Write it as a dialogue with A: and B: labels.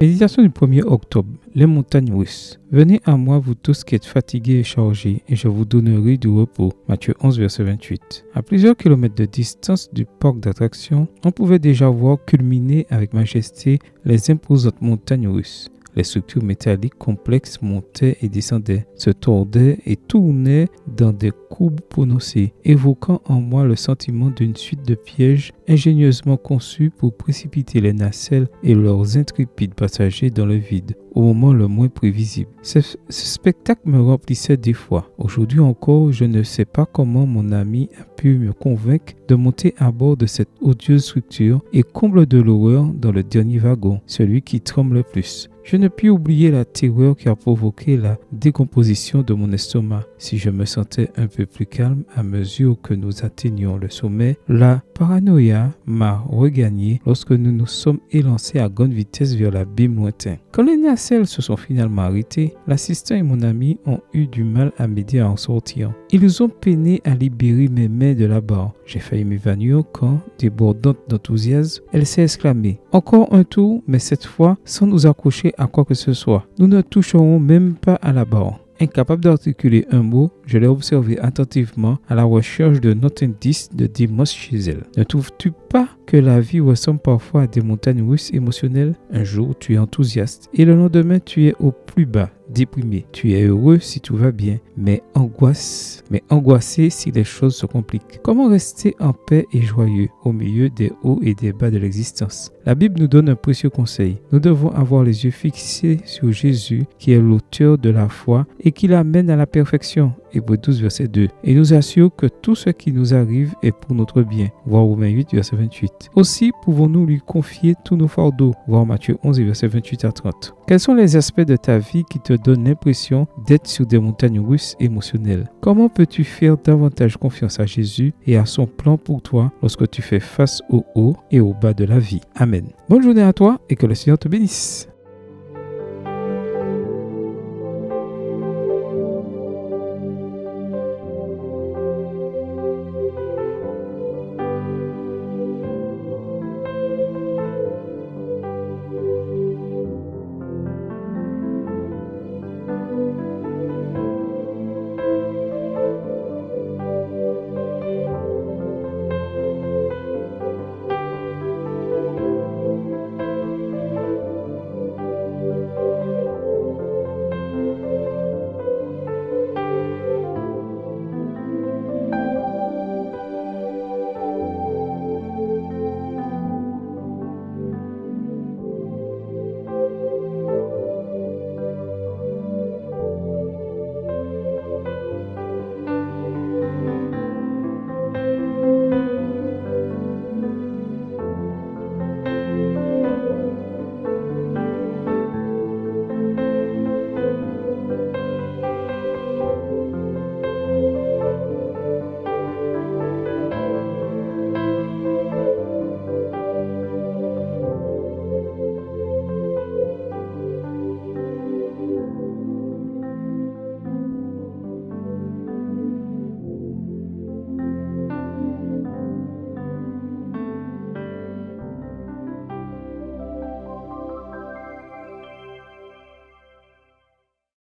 A: Méditation du 1er octobre, les montagnes russes. Venez à moi, vous tous qui êtes fatigués et chargés, et je vous donnerai du repos. Matthieu 11, verset 28. À plusieurs kilomètres de distance du parc d'attractions, on pouvait déjà voir culminer avec majesté les imposantes montagnes russes. Les structures métalliques complexes montaient et descendaient, se tordaient et tournaient dans des courbes prononcées, évoquant en moi le sentiment d'une suite de pièges ingénieusement conçus pour précipiter les nacelles et leurs intrépides passagers dans le vide, au moment le moins prévisible. Ce spectacle me remplissait d'effroi. Aujourd'hui encore, je ne sais pas comment mon ami a pu me convaincre de monter à bord de cette odieuse structure et comble de l'horreur dans le dernier wagon, celui qui tremble le plus. Je ne puis oublier la terreur qui a provoqué la décomposition de mon estomac. Si je me sentais un peu plus calme à mesure que nous atteignions le sommet, la paranoïa m'a regagné lorsque nous nous sommes élancés à grande vitesse vers l'abîme lointain. Quand les nacelles se sont finalement arrêtées, l'assistant et mon ami ont eu du mal à m'aider à en sortir. Ils ont peiné à libérer mes mains de la barre. J'ai failli m'évanouir quand, débordante d'enthousiasme, elle s'est exclamée. Encore un tour, mais cette fois sans nous accrocher à quoi que ce soit. Nous ne toucherons même pas à la barre. Incapable d'articuler un mot, je l'ai observé attentivement à la recherche de notre indice de démence chez elle. Ne trouves-tu pas que la vie ressemble parfois à des montagnes russes émotionnelles? Un jour, tu es enthousiaste et le lendemain, tu es au plus bas, déprimé. Tu es heureux si tout va bien, mais angoissé si les choses se compliquent. Comment rester en paix et joyeux au milieu des hauts et des bas de l'existence? La Bible nous donne un précieux conseil. Nous devons avoir les yeux fixés sur Jésus, qui est l'auteur de la foi et qui l'amène à la perfection. Hébreux 12, verset 2. Et nous assure que tout ce qui nous arrive est pour notre bien. Voir Romains 8, verset 28. Aussi pouvons-nous lui confier tous nos fardeaux. Voir Matthieu 11, verset 28 à 30. Quels sont les aspects de ta vie qui te donnent l'impression d'être sur des montagnes russes émotionnelles? Comment peux-tu faire davantage confiance à Jésus et à son plan pour toi lorsque tu fais face au haut et au bas de la vie? Amen. Bonne journée à toi et que le Seigneur te bénisse.